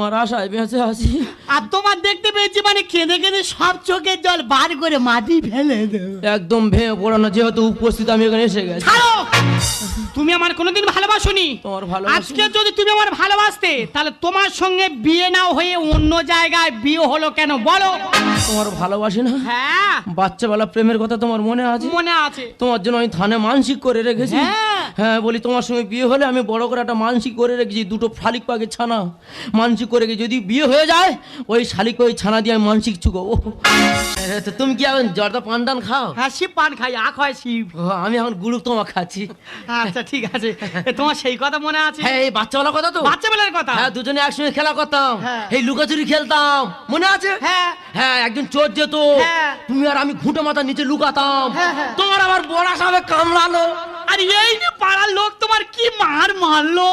তোমার আশায় বেঁচে আছি। আর তোমার দেখতে পেয়েছি মানে কেঁদে কেঁদে সব চোখের জল বার করে মাটি ফেলে দেবো। একদম ভেঙে পড়ানো, যেহেতু উপস্থিত আমি এখানে এসে গেছি। ছাড়ো, তুমি আমার কোনোদিন ভালোবাসোনি। তোমার ভালোবাসি। আজকে যদি তুমি আমার ভালোবাসতে তাহলে তোমার সঙ্গে বিয়ে না হয়ে অন্য জায়গায় বিয়ে হলো কেন বলো? তোমার ভালোবাসি না? হ্যাঁ বাচ্চাবেলা প্রেমের কথা তোমার মনে আছে? মনে আছে। তোমার জন্য আমি থানে মানসিক করে রেখেছি। হ্যাঁ। হ্যাঁ, বলি তোমার সঙ্গে বিয়ে হলে আমি বড় করে একটা মানসিক করে রেখেছি, দুটো শালিক পাখির ছানা মানসিক করে রেখেছি, যদি বিয়ে হয়ে যায় ওই শালিক পাখির ছানা দিয়ে আমি মানসিক চুকাবো। তো তুমি কি এখন জর্দা পান টান খাও? হ্যাঁ শিব পান খাই, আখ হয় শিব। ও, আমি এখন গুড়ুক তোমার খাচ্ছি। আচ্ছা ঠিক আছে, তোমার সেই কথা মনে আছে? হ্যাঁ, এই বাচ্চাবেলার কথা তো। বাচ্চাবেলার কথা। হ্যাঁ, দুজনে একসঙ্গে খেলা করতাম। হ্যাঁ। এই লুকাচুরি খেলতাম, মনে আছে? হ্যাঁ হ্যাঁ, একজন চোর যেত, হ্যাঁ। তুমি আর আমি ঘুঁটে মাথার নিচে লুকাতাম। হ্যাঁ, হ্যাঁ। তোমার আবার বড়া সাবে কামড়ালো। আর এই যে পাড়ার লোক তোমার কি মারলো।